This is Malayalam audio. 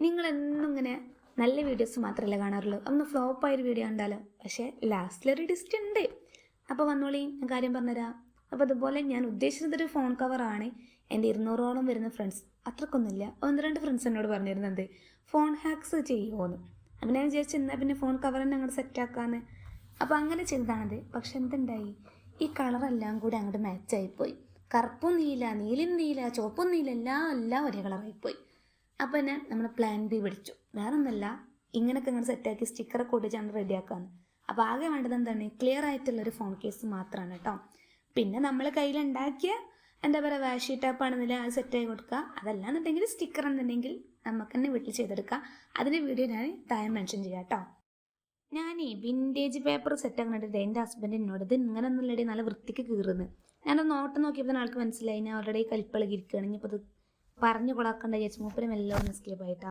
നിങ്ങൾ എന്നും ഇങ്ങനെ നല്ല വീഡിയോസ് മാത്രമല്ല കാണാറുള്ളൂ. ഒന്ന് ഫ്ലോപ്പായൊരു വീഡിയോ കണ്ടാലോ, പക്ഷേ ലാസ്റ്റിലൊരു ഡിസ്റ്റ് ഉണ്ട്. അപ്പോൾ വന്നോളി, ഞാൻ കാര്യം പറഞ്ഞുതരാം. അപ്പോൾ അതുപോലെ ഞാൻ ഉദ്ദേശിച്ചതൊരു ഫോൺ കവറാണ്. എൻ്റെ 200ഓളം വരുന്ന ഫ്രണ്ട്സ്, അത്രക്കൊന്നുമില്ല, 1-2 ഫ്രണ്ട്സ് എന്നോട് പറഞ്ഞിരുന്നത് ഫോൺ ഹാക്സ് ചെയ്യുമോയെന്ന്. അപ്പം ഞാൻ വിചാരിച്ചു എന്നാൽ പിന്നെ ഫോൺ കവർ തന്നെ അങ്ങോട്ട് സെറ്റാക്കാമെന്ന്. അപ്പോൾ അങ്ങനെ ചെയ്തതാണത്. പക്ഷെ എന്തുണ്ടായി, ഈ കളറെല്ലാം കൂടി അങ്ങോട്ട് മാച്ചായിപ്പോയി. കറുപ്പും നീല, നീലും നീല, ചുവപ്പും നീല, എല്ലാം ഒരേ കളറായിപ്പോയി. അപ്പോൾ തന്നെ നമ്മൾ പ്ലാൻ ബി പിടിച്ചു. വേറെ ഒന്നല്ല, ഇങ്ങനെയൊക്കെ ഇങ്ങനെ സെറ്റാക്കി സ്റ്റിക്കറൊക്കെ ഒട്ടിച്ചാണ് റെഡിയാക്കാമെന്ന്. അപ്പോൾ ആകെ വേണ്ടത് എന്താണ്, ക്ലിയർ ആയിട്ടുള്ളൊരു ഫോൺ കേസ് മാത്രമാണ് കേട്ടോ. പിന്നെ നമ്മൾ കയ്യിലുണ്ടാക്കിയ എന്താ പറയുക, വാഷി ടാപ്പാണെന്നില്ല, അത് സെറ്റായി കൊടുക്കുക. അതല്ലാന്നുണ്ടെങ്കിൽ സ്റ്റിക്കർ എന്നുണ്ടെങ്കിൽ നമുക്ക് തന്നെ വീട്ടിൽ ചെയ്തെടുക്കാം. അതിൻ്റെ വീഡിയോ ഞാൻ താഴെ മെൻഷൻ ചെയ്യാം കേട്ടോ. ഞാൻ വിൻറ്റേജ് പേപ്പർ സെറ്റാക്കുന്നുണ്ട്. എൻ്റെ ഹസ്ബൻഡ് എന്നോട് ഇത് ഇങ്ങനെ ഒന്നുമില്ലടി, നല്ല വൃത്തിക്ക് കീറുന്നു. ഞാനൊന്ന് നോട്ടം നോക്കിയപ്പോൾ ആൾക്ക് മനസ്സിലായി ഞാൻ ഓൾറെഡി കലിപ്പളകിയിരിക്കുകയാണ്. ഇനിയിപ്പോൾ ഇത് പറഞ്ഞു കൊളാക്കേണ്ട വിചാരിച്ചു മൂപ്പരും എല്ലാം ഒന്ന് എസ്കേപ്പ് ആയിട്ടാണ്.